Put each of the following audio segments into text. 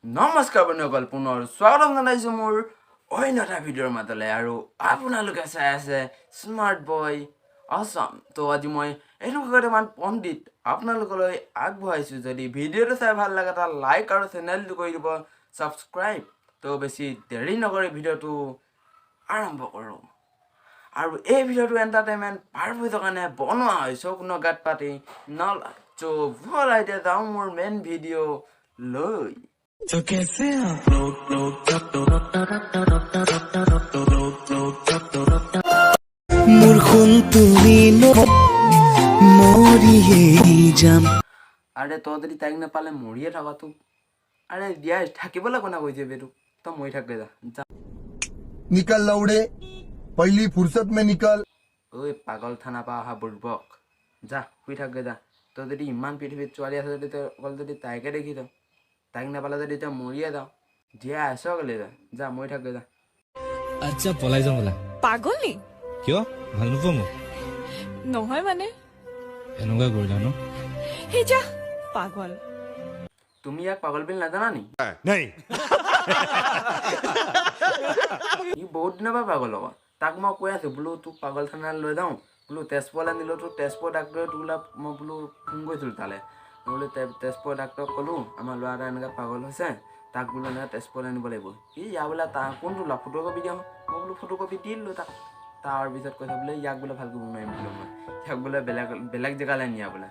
নমস্কাৰ বন্ধুসকল, পুনৰ স্বাগতম জনাইছোঁ মোৰ অন্য এটা ভিডিঅ'ৰ মাজলৈ। আৰু আপোনালোকে চাই আছে স্মাৰ্ট বয় আছাম। তো আজি মই এনেকুৱা কেইটামান পণ্ডিত আপোনালোকলৈ আগবঢ়াইছোঁ। যদি ভিডিঅ'টো চাই ভাল লাগে এটা লাইক আৰু চেনেলটো কৰি দিব ছাবস্ক্ৰাইব। তো বেছি দেৰি নকৰি ভিডিঅ'টো আৰম্ভ কৰোঁ। আৰু এই ভিডিঅ'টো এণ্টাৰটেইনমেণ্ট পাৰপজৰ কাৰণে বনোৱা হয়, কোনো গাত পাতি নলয়। চ' ব'লাই এতিয়া যাওঁ মোৰ মেইন ভিডিঅ' লৈ। तो कैसे आप मूर्खुन तुम्हें मरिए जाम আরে তই যদি তাইক নাপালে মৰিয়ে থাকা তোক। আৰে দিয়া থাকিবলৈ কোনে কৈছে বে তোক? তই মৰি থাকবে যা। निकल लौड़े पहली फुर्सत में निकल। ঐ পাগল থানা পৰা অহা বুৰ্বক, যা শুই থাকগে যা। তই যদি ইমান পৃথিৱীত ছোৱালী আছে যদি তই অকল যদি তাইকে দেখি থ, তাইক নাপালে যদি তই মৰিয়ে যাওঁ, দিয়া আছ কেলে যা, যা মৰি থাকগে যা। আচ্ছা পলাই যাওঁ বোলা। পাগল নি? কিয় ভাল নোপোৱা মোক? নহয় মানে এনেকুৱা কৰিলা ন? হে যা পাগল। তুমি ইয়াক পাগল বুলি নাজানা নি? ই বহুত দিনৰ পৰা পাগল হ'ব। তাক মই কৈ আছোঁ বোলো তোক পাগল থানালৈ লৈ যাওঁ, বোলো তেজপুৰলৈ নিলোঁ। তোৰ তেজপুৰ ডাক্তৰে তোলা মই বোলো ফোন কৰিছিলোঁ তালৈ। মই বোলো তেজপুৰ ডাক্তৰক ক'লোঁ আমাৰ ল'ৰা এটা এনেকৈ পাগল হৈছে, তাক বোলো এনেকৈ তেজপুৰলৈ নিব লাগিব। ই ইয়াৰ বোলে তাৰ কোনটো ল'ৰা ফটোকপি দিওঁ। মই বোলো ফটোকপি দি দিলোঁ তাক। তাৰপিছত কৈছে বোলে ইয়াক বোলে ভাল কৰিব নোৱাৰিম বোলো মই, ইয়াক বোলে বেলেগ জেগালৈ নিয়া বোলে।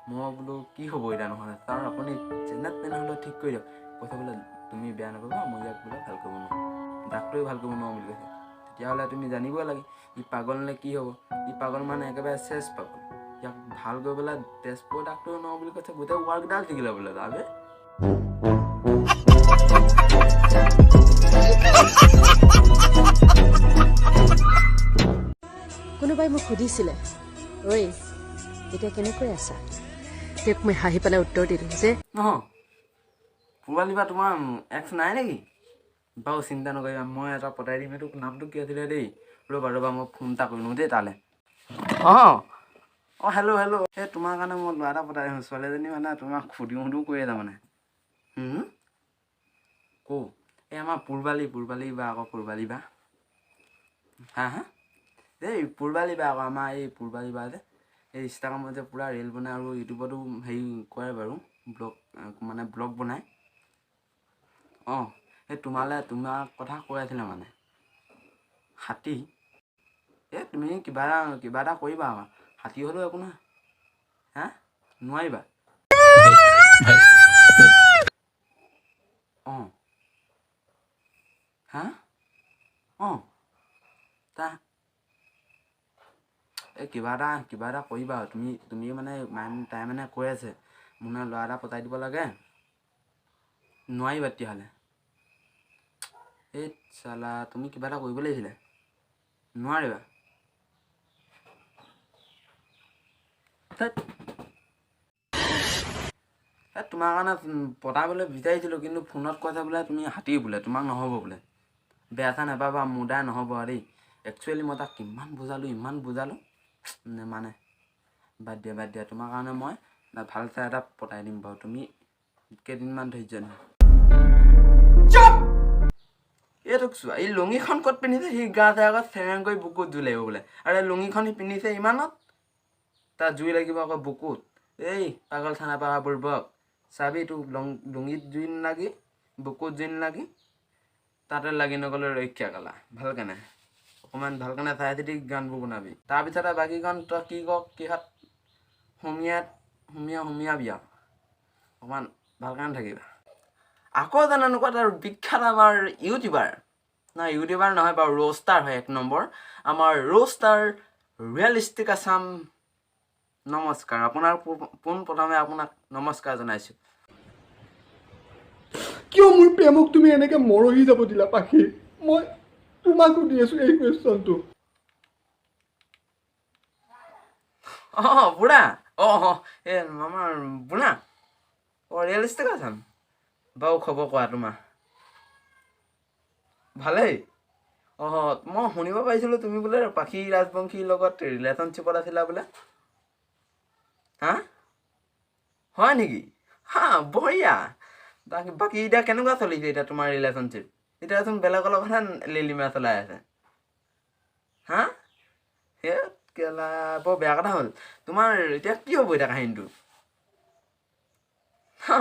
মই বোলো কি হ'ব এতিয়া নহয়, তাৰ আপুনি যেনে তেনেহ'লে ঠিক কৰি দিয়ক। কৈছে বোলে তুমি বেয়া নাপাবা, মই ইয়াক বোলে ভাল কৰিব নোৱাৰোঁ, ডাক্তৰেও ভাল কৰিব নোৱাৰোঁ বুলি কৈছে। তেতিয়াহ'লে তুমি জানিবই লাগে ই পাগল নে কি হ'ব। ই পাগল মানে একেবাৰে চেচ পাগল। ইয়াক ভাল কৰিবলৈ তেজপুৰ ডাক্তৰেও নোৱাৰোঁ বুলি কৈছে, গোটেই ৱাৰ্কডাল শিকিলে বোলে তাবে। কোনোবাই মোক সুধিছিলে, ঐ এতিয়া কেনেকৈ আছা? তেওঁক মই হাঁহি পেলাই উত্তৰ দিলোঁ যে নহয় পূৰ্বালী বা তোমাৰ এক্স নাই নেকি? বাৰু চিন্তা নকৰিবা, মই এটা পতাই দিম। এইটো নামটো কি আছিলে দেই? ৰ'বা মই ফোন এটা কৰি লওঁ দেই তালৈ। অঁ হেল্ল' এই তোমাৰ কাৰণে মই ল'ৰা এটা পতাই দিম। ছোৱালীজনী মানে তোমাক সুধিও কৰি আছে মানে। ক'ৰ? এই আমাৰ পূৰ্বালী বা আকৌ পূৰ্বালী বা। হা এই পূৰ্বালী বা আকৌ আমাৰ এই পূৰ্বালী বা যে এই ইনষ্টাগ্ৰামত যে পূৰা ৰিল বনায় আৰু ইউটিউবতো হেৰি কৰে বাৰু, ব্লগ বনায়। অঁ এই তোমাৰ কথা কৈ আছিলে মানে হাতী। এই তুমি কিবা এটা কৰিবা আৰু হাতী হ'লেও একো নহয়। হা নোৱাৰিবা? অঁ হা অঁ এই কিবা এটা কৰিবা আৰু তুমি মানে তাই মানে কৈ আছে মোৰ মানে ল'ৰা এটা পতাই দিব লাগে। নোৱাৰিবা তেতিয়াহ'লে? এই চালা তুমি কিবা এটা কৰিব লাগিছিলে। নোৱাৰিবা? তোমাৰ কাৰণে পতাবলৈ বিচাৰিছিলোঁ, কিন্তু ফোনত কৈছে বোলে তুমি হাতী বোলে, তোমাক নহ'ব বোলে। বেয়া চা নাপাবা, মোৰ দ্বাৰা নহ'ব আৰু দেই। একচুৱেলি মই তাক ইমান বুজালোঁ মানে বাদ দিয়া। তোমাৰ কাৰণে মই ভাল চাই এটা পতাই দিম বাৰু, তুমি কেইদিনমান ধৈৰ্য নহয়। এইটোক চোৱা, এই লুঙিখন ক'ত পিন্ধিছে? সি গা চাই আগত চেৰেং কৰি বুকুত জুই লাগিব বোলে। আৰু এই লুঙিখন সি পিন্ধিছে ইমানত, তাৰ জুই লাগিব আকৌ বুকুত। এই পাগল থানা পৰা বুৰ্বক, চাবি তোৰ লুঙিত জুই নালাগি বুকুত জুই নালাগি তাতে লাগি নগ'লে ৰক্ষা কালা। ভালকে নাই অকণমান ভালকে চাই চিতি গানবোৰ বনাবি। তাৰপিছতে বাকী গান তই কি কওক কিহত হুমিয়া বিয়া অকণমান ভালকে থাকিবা। আকৌ জানো এনেকুৱা এটা বিখ্যাত আমাৰ ইউটিউবাৰ নহয় বাৰু, ৰোষ্টাৰ হয় 1 নম্বৰ আমাৰ ৰোষ্টাৰ ৰিয়েলিষ্টিক আছাম। নমস্কাৰ, আপোনাৰ পোনপ্ৰথমে আপোনাক নমস্কাৰ জনাইছোঁ। কিয় মোৰ প্ৰেমক তুমি এনেকে মৰহি যাব দিলা পাখি? মই তোমাক সুধি আছো এই কুৱেশ্যনটো। বুঢ়া এই আমাৰ বুঢ়া ৰিয়েলিষ্টিক আছাম। বাৰু খবৰ কোৱা তোমাৰ? ভালেই। মই শুনিব পাৰিছিলোঁ তুমি বোলে পাখি ৰাজবংশীৰ লগত ৰিলেশ্যনশ্বিপত আছিলা বোলে। হা হয় নেকি? বঢ়িয়া। বাকী এতিয়া কেনেকুৱা চলিছে এতিয়া তোমাৰ ৰিলেশ্যনশ্বিপ এতিয়াচোন বেলেগৰ লগত লিলিমা চলাই আছে হা সেই কেলা বৰ বেয়া কথা হ'ল তোমাৰ এতিয়া কি হ'ব এতিয়া কাহিনীটো হা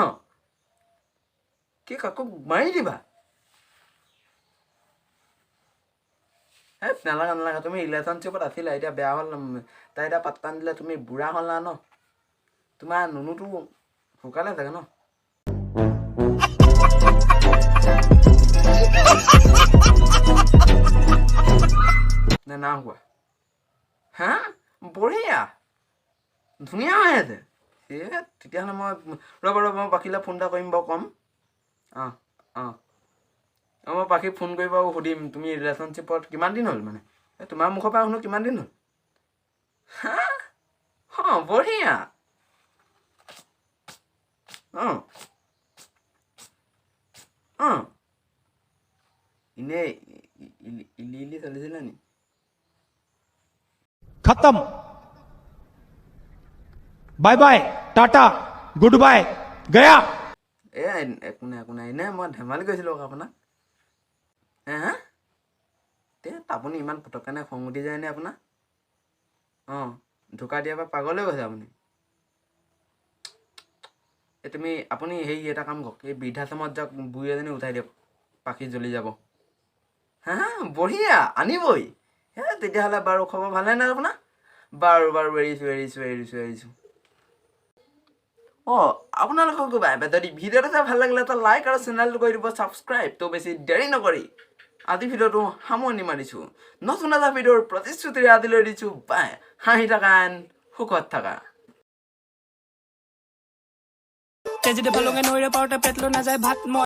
কি কাকো মাৰি দিবা নালাগে নালাগে তুমি ৰিলেশ্যনশ্বিপত আছিলা এতিয়া বেয়া হ'ল তাই এতিয়া পাত্তা নিদিলে তুমি বুঢ়া হ'লা ন তোমাৰ নুনুটো শুকালে চাগে ন নে না হোৱা হা বঢ়িয়া ধুনীয়া হৈ আছে তেতিয়াহ'লে মই ৰ'ব মই পাখিলে ফোন এটা কৰিম বাৰু ক'ম মই পাখি ফোন কৰি বাৰু সুধিম তুমি ৰিলেশ্যনশ্বিপত কিমান দিন হ'ল মানে তোমাৰ মুখৰ পৰা শুনো কিমান দিন হ'ল হা বঢ়িয়া এনেই ইলি চলিছিলে নি खत्म bye bye tata goodbye गया একো নাই এনেই মই ধেমালি কৰিছিলোঁ আকৌ আপোনাক হা আপুনি ইমান পটককেনে খং উঠি যায়নে আপোনাৰ ঢোকা দিয়াৰ পৰা পাগলৈ গৈছে আপুনি আপুনি হেৰি এটা কাম কৰক এই বৃদ্ধাশ্ৰমত যাওক বুঢ়ী এজনী উঠাই দিয়ক পাখি জ্বলি যাব হা বঢ়িয়া আনিবই তেতিয়াহ'লে বাৰু খবৰ ভালে নাই আপোনাৰ বাৰু এৰিছোঁ আপোনালোকক যদি ভিডিঅ'টো চাই ভাল লাগিলে এটা লাইক আৰু চেনেলটো কৰি দিব ছাবস্ক্ৰাইব তো বেছি দেৰি নকৰি আজি ভিডিঅ'টো সামৰণি মাৰিছোঁ নতুন এটা ভিডিঅ'ৰ প্ৰতিশ্ৰুতিৰে আজিলৈ দিছোঁ বাই হাঁহি থাকা সুখত থাকা তেজিতে ভালকে নৈৰে পাওঁতে পেটলো নাযায় ভাত মই